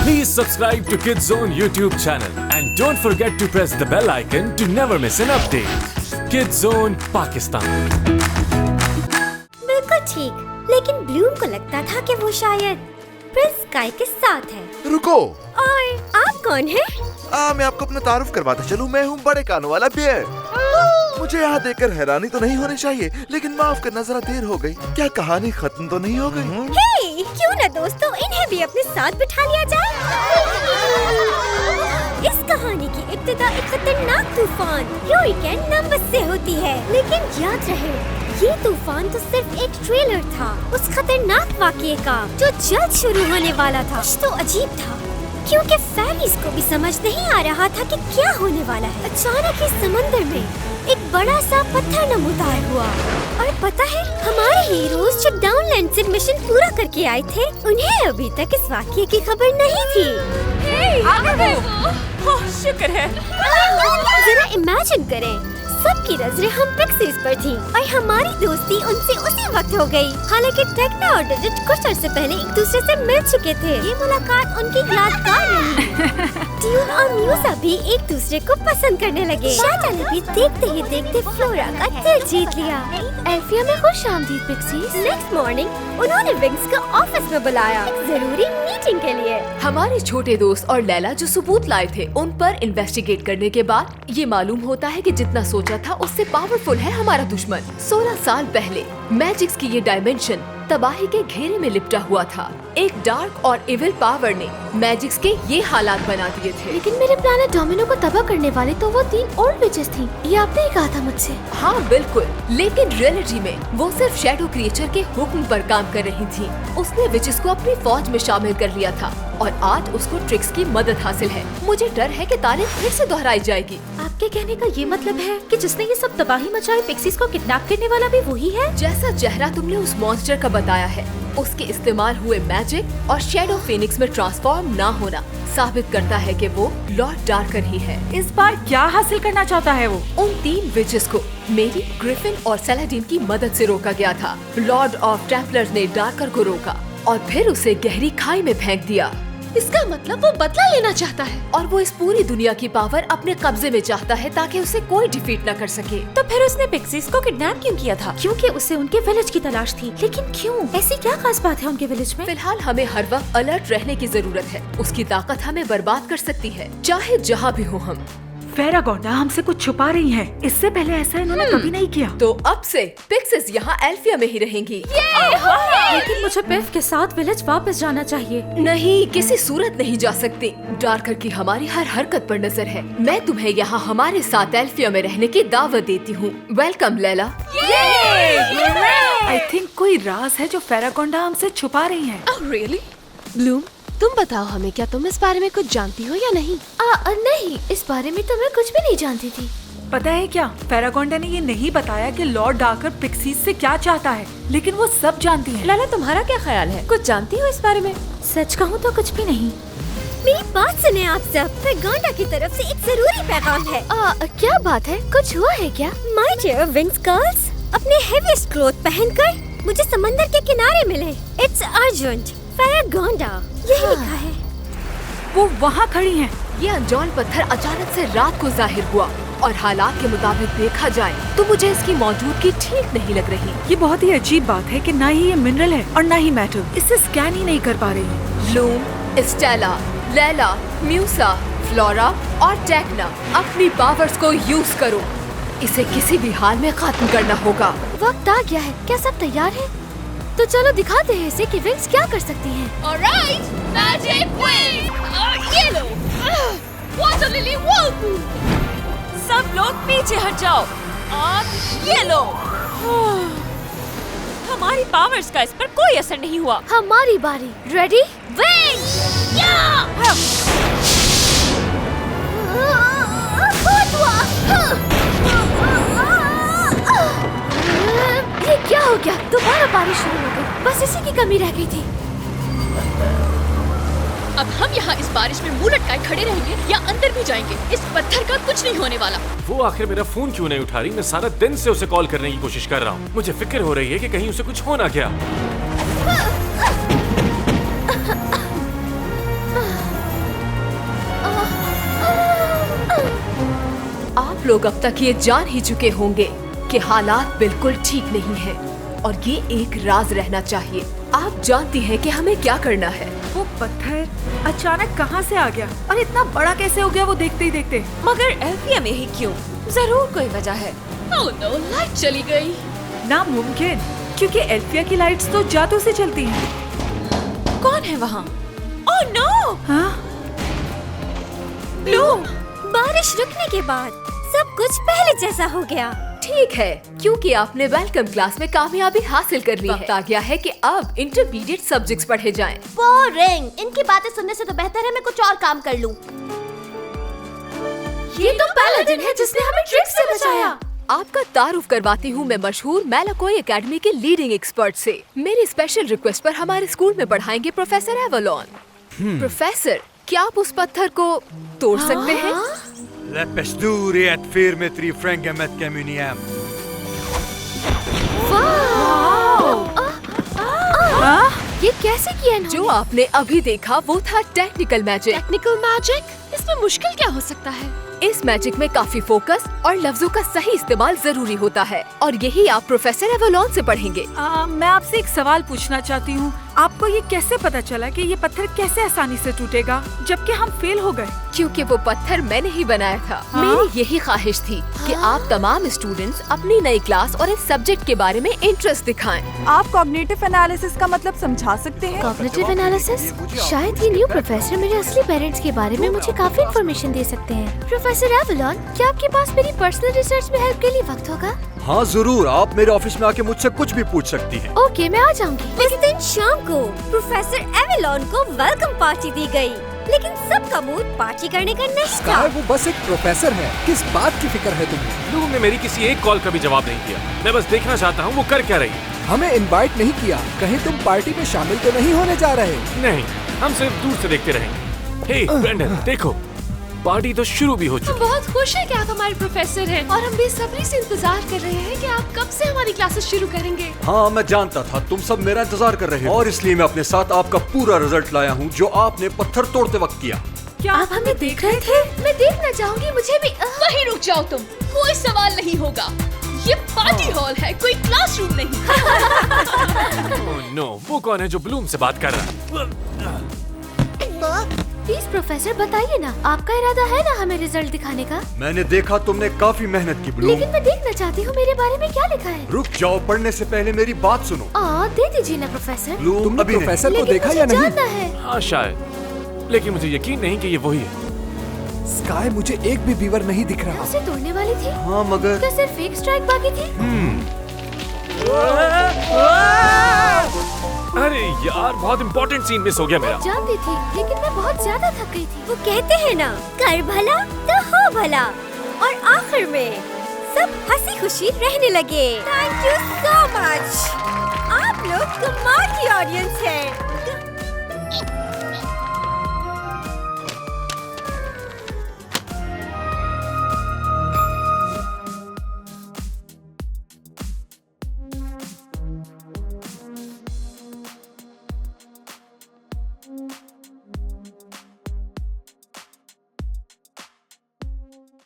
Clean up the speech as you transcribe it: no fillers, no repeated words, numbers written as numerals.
Please subscribe to Kids Zone YouTube channel and don't forget to press the bell icon to never miss an update. Kids Zone Pakistan. बिल्कुल ठीक, लेकिन Bloom को लगता था कि वो शायद प्रिंस स्काई के साथ है। रुको, और आप कौन हैं? मैं आपको अपना तारुफ करवाता चलूं। मैं हूँ बड़े कानों वाला बियर। मुझे यहाँ देखकर हैरानी तो नहीं होनी चाहिए, लेकिन माफ करना, जरा देर हो गई। क्या कहानी खत्म तो नहीं हो गई? हे, क्यों न दोस्तों, इन्हें भी अपने साथ बिठा लिया जाए। इस कहानी की इब्तिदा एक खतरनाक तूफान ह्यूरिकेन नंबस से होती है, लेकिन याद रहे ये तूफान तो सिर्फ एक ट्रेलर था उस खतरनाक वाक़ये का जो जल्द शुरू होने वाला था। कुछ तो अजीब था, क्योंकि फेरीज को भी समझ नहीं आ रहा था कि क्या होने वाला है। अचानक ही समंदर में एक बड़ा सा पत्थर नमूदार हुआ, और पता है, हमारे हीरोज जो डाउनलैंड से मिशन पूरा करके आए थे, उन्हें अभी तक इस वाक़ये की खबर नहीं थी। शुक्र है। जरा इमेजिन करें, सबकी नजरें हम पिक्सीज पर थीं और हमारी दोस्ती उनसे उसी वक्त हो गई। हालांकि टेक्ना और डिजिट कुछ अर्से पहले एक दूसरे से मिल चुके थे। ये मुलाकात उनकी यादगार रही। ट्यून और म्यूसा भी एक दूसरे को पसंद करने लगे। शाजा ने भी देखते ही देखते फ्लोरा का दिल जीत लिया। एल्फिया में खुश आमदीद पिक्सीज। नेक्स्ट मॉर्निंग उन्होंने विंग्स को ऑफिस में बुलाया एक जरूरी मीटिंग के लिए। हमारे छोटे दोस्त और लैला जो सबूत लाए थे, उन पर इन्वेस्टिगेट करने के बाद ये मालूम होता है कि जितना सोचा था उससे पावरफुल है हमारा दुश्मन। 16 साल पहले मैजिक्स की ये डायमेंशन तबाही के घेरे में लिपटा हुआ था। एक डार्क और इविल पावर ने मैजिक्स के ये हालात बना दिए थे। लेकिन मेरे प्लानेट डोमिनो को तबाह करने वाले तो वो 3 ओल्ड विचेस थी, ये आपने ही कहा था मुझसे। हाँ बिल्कुल, लेकिन रियलिटी में वो सिर्फ शैडो क्रिएचर के हुक्म पर काम कर रही थी। उसने विचेस को अपनी फौज में शामिल कर लिया था और आज उसको ट्रिक्स की मदद हासिल है। मुझे डर है कि तारीख फिर से दोहराई जाएगी। आपके कहने का ये मतलब है कि जिसने ये सब तबाही मचाई पिक्सीज को किडनैप करने वाला भी वही है? जैसा चेहरा तुमने उस मॉन्स्टर का बताया है, उसके इस्तेमाल हुए मैजिक और शैडो फिनिक्स में ट्रांसफॉर्म ना होना साबित करता है कि वो लॉर्ड डार्कर ही है। इस बार क्या हासिल करना चाहता है वो? उन 3 विचेस को मेरी, ग्रिफिन और सैलाडीन की मदद से रोका गया था। लॉर्ड ऑफ टेम्पलर्स ने डार्कर को रोका और फिर उसे गहरी खाई में फेंक दिया। इसका मतलब वो बदला लेना चाहता है और वो इस पूरी दुनिया की पावर अपने कब्जे में चाहता है ताकि उसे कोई डिफीट न कर सके। तो फिर उसने पिक्सीज को किडनैप क्यों किया था? क्योंकि उसे उनके विलेज की तलाश थी। लेकिन क्यों? ऐसी क्या खास बात है उनके विलेज में? फिलहाल हमें हर वक्त अलर्ट रहने की जरूरत है। उसकी ताकत हमें बर्बाद कर सकती है, चाहे जहाँ भी हो हम। फेरागोंडा हमसे कुछ छुपा रही है। इससे पहले ऐसा इन्होंने कभी नहीं किया। तो अब से पिक्सीज यहाँ एल्फिया में ही रहेंगी। लेकिन मुझे पिफ के साथ विलेज वापस जाना चाहिए। नहीं, किसी सूरत नहीं जा सकती। डार्कर की हमारी हर हरकत पर नजर है। मैं तुम्हें यहाँ हमारे साथ एल्फिया में रहने की दावत देती हूँ। वेलकम लैला। आई थिंक कोई राज है जो फेरागोंडा हमसे छुपा रही है। रियली? ब्लूम, तुम बताओ हमें, क्या तुम इस बारे में कुछ जानती हो या नहीं? नहीं, इस बारे में तो मैं कुछ भी नहीं जानती थी। पता है क्या, फेरागोंडा ने ये नहीं बताया कि लॉर्ड डार्कर पिक्सीज से क्या चाहता है, लेकिन वो सब जानती है। लाला, तुम्हारा क्या ख्याल है? कुछ जानती हो इस बारे में? सच कहूँ तो कुछ भी नहीं। मेरी बात सुने आप सब, फेरागोंडा की तरफ से एक जरूरी पैगाम है। क्या बात है? कुछ हुआ है क्या? माय डियर विंग्स गर्ल्स, अपने हेवीएस्ट क्लोथ पहनकर मुझे समंदर के किनारे मिले। It's urgent. फेरागोंडा, यही लिखा है। वो वहाँ खड़ी हैं। ये अनजान पत्थर अचानक से रात को जाहिर हुआ और हालात के मुताबिक देखा जाए तो मुझे इसकी मौजूदगी ठीक नहीं लग रही। ये बहुत ही अजीब बात है कि ना ही ये मिनरल है और ना ही मेटल। इससे स्कैन ही नहीं कर पा रही। Loom, Stella, Laila, Musa, flora और टेक्ना, अपनी पावर्स को यूज करो। इसे किसी भी हाल में खत्म करना होगा। वक्त आ गया है। क्या सब तैयार है? तो चलो दिखाते हैं इसे कि विंग्स क्या कर सकती हैं। Alright, magic wing! ये लो, water lily whirlpool! सब लोग पीछे हट जाओ। और ये लो। हमारी पावर्स का इस पर कोई असर नहीं हुआ। हमारी बारी। रेडी? विंग्स! ये क्या हो गया? दोबारा बारिश शुरू हो गई। बस इसी की कमी रह गई थी। अब हम यहाँ इस बारिश में मुंह लटकाए खड़े रहेंगे या अंदर भी जाएंगे? इस पत्थर का कुछ नहीं होने वाला। वो आखिर मेरा फोन क्यों नहीं उठा रही? मैं सारा दिन से उसे कॉल करने की कोशिश कर रहा हूँ। मुझे फिक्र हो रही है कि कहीं उसे कुछ हो ना क्या। आप लोग अब तक ये जान ही चुके होंगे कि हालात बिल्कुल ठीक नहीं है और ये एक राज रहना चाहिए। आप जानती हैं कि हमें क्या करना है। वो पत्थर अचानक कहाँ से आ गया और इतना बड़ा कैसे हो गया वो देखते ही देखते। मगर एल्फिया में ही क्यों? जरूर कोई वजह है। ओह नो, लाइट चली गई। नामुमकिन, क्योंकि एल्फिया की लाइट्स तो जादू से चलती हैं। कौन है वहाँ? Oh no! हाँ? लो, बारिश रुकने के बाद सब कुछ पहले जैसा हो गया। ठीक है, क्योंकि आपने वेलकम क्लास में कामयाबी हासिल कर ली है। वक्त आ गया है कि अब इंटरमीडिएट सब्जेक्ट्स पढ़े जाएं। बोरिंग, इनकी बातें सुनने से तो बेहतर है मैं कुछ और काम कर लूं। ये तो पहला दिन है जिसने हमें ट्रिक से बचाया। आपका तारुफ करवाती हूँ मैं मशहूर मैलाकोई एकेडमी के लीडिंग एक्सपर्ट से। मेरी स्पेशल रिक्वेस्ट पर हमारे स्कूल में पढ़ाएंगे प्रोफेसर एवलोन। प्रोफेसर, क्या आप उस पत्थर को तोड़ सकते हैं? Lepesduri et firmetri frangemet communiam. ये कैसे किया इन्होंने? जो आपने अभी देखा वो था टेक्निकल मैजिक। Technical magic? इसमें मुश्किल क्या हो सकता है? इस मैजिक में काफी फोकस और लफ्जों का सही इस्तेमाल जरूरी होता है और यही आप प्रोफेसर एवलोन से पढ़ेंगे। मैं आपसे एक सवाल पूछना चाहती हूँ। आपको ये कैसे पता चला कि ये पत्थर कैसे आसानी से टूटेगा जबकि हम फेल हो गए? क्योंकि वो पत्थर मैंने ही बनाया था। हाँ? मेरी यही ख्वाहिश थी कि आप तमाम स्टूडेंट्स अपनी नई क्लास और इस सब्जेक्ट के बारे में इंटरेस्ट दिखाएं। आप कॉग्निटिव एनालिसिस का मतलब समझा सकते हैं? Cognitive analysis? शायद ये न्यू प्रोफेसर मेरे असली पेरेंट्स के बारे में मुझे काफी इन्फॉर्मेशन दे सकते हैं। प्रोफेसर एवलोन, क्या आपके पास मेरी पर्सनल रिसर्च में हेल्प के लिए वक्त होगा? हाँ जरूर, आप मेरे ऑफिस में आके मुझसे कुछ भी पूछ सकती हैं। ओके, मैं आ जाऊंगी। इस दिन शाम को प्रोफेसर एवलोन को वेलकम पार्टी दी गई, लेकिन सबका मूड पार्टी करने का नहीं था। वो बस एक प्रोफेसर है, किस बात की फिक्र है तुम्हें? ब्लूम ने मेरी किसी एक कॉल का भी जवाब नहीं दिया। मैं बस देखना चाहता हूँ वो कर क्या रही है। हमें इनवाइट नहीं किया, कहीं तुम पार्टी में शामिल तो नहीं होने जा रहे? नहीं, हम सिर्फ दूर से देखते रहेंगे। हे ब्रेंडन, देखो पार्टी तो शुरू भी हो हम चुकी। बहुत खुश हैं कि आप हमारे प्रोफेसर हैं और हम बेसब्री से इंतजार कर रहे हैं कि आप कब से हमारी क्लासेस शुरू करेंगे। हाँ मैं जानता था तुम सब मेरा इंतजार कर रहे हो और इसलिए मैं अपने साथ आपका पूरा रिजल्ट लाया हूँ जो आपने पत्थर तोड़ते वक्त किया। क्या आप हमें देख रहे थे? मैं देखना चाहूंगी, मुझे भी। वहीं रुक जाओ तुम, कोई सवाल नहीं होगा। ये पार्टी हॉल है, कोई क्लासरूम नहीं। ओह नो, वो कौन है जो ब्लूम से बात कर रहा है? प्लीज प्रोफेसर बताइए ना, आपका इरादा है ना हमें रिजल्ट दिखाने का? मैंने देखा तुमने काफी मेहनत की ब्लूम। लेकिन मैं देखना चाहती हूँ मेरे बारे में क्या लिखा है। रुक जाओ, पढ़ने से पहले मेरी बात सुनो। दे दीजिए ना प्रोफेसर। ब्लूम तुमने अभी नहीं। प्रोफेसर को लेकिन देखा मुझे या नहीं? जानना है। हाँ शायद, लेकिन मुझे यकीन नहीं कि ये वही है। स्काई, मुझे एक भी बीवर नहीं दिख रहा। उसे तोड़ने वाली थी? हाँ मगर क्या सिर्फ एक स्ट्राइक बाकी थी? अरे यार, बहुत इंपॉर्टेंट सीन मिस हो गया मेरा। जानती थी, लेकिन मैं बहुत ज्यादा थक गई थी। वो कहते हैं ना, कर भला तो हो भला, और आखिर में सब हंसी खुशी रहने लगे। Thank you so much. आप लोग कमाल की ऑडियंस है।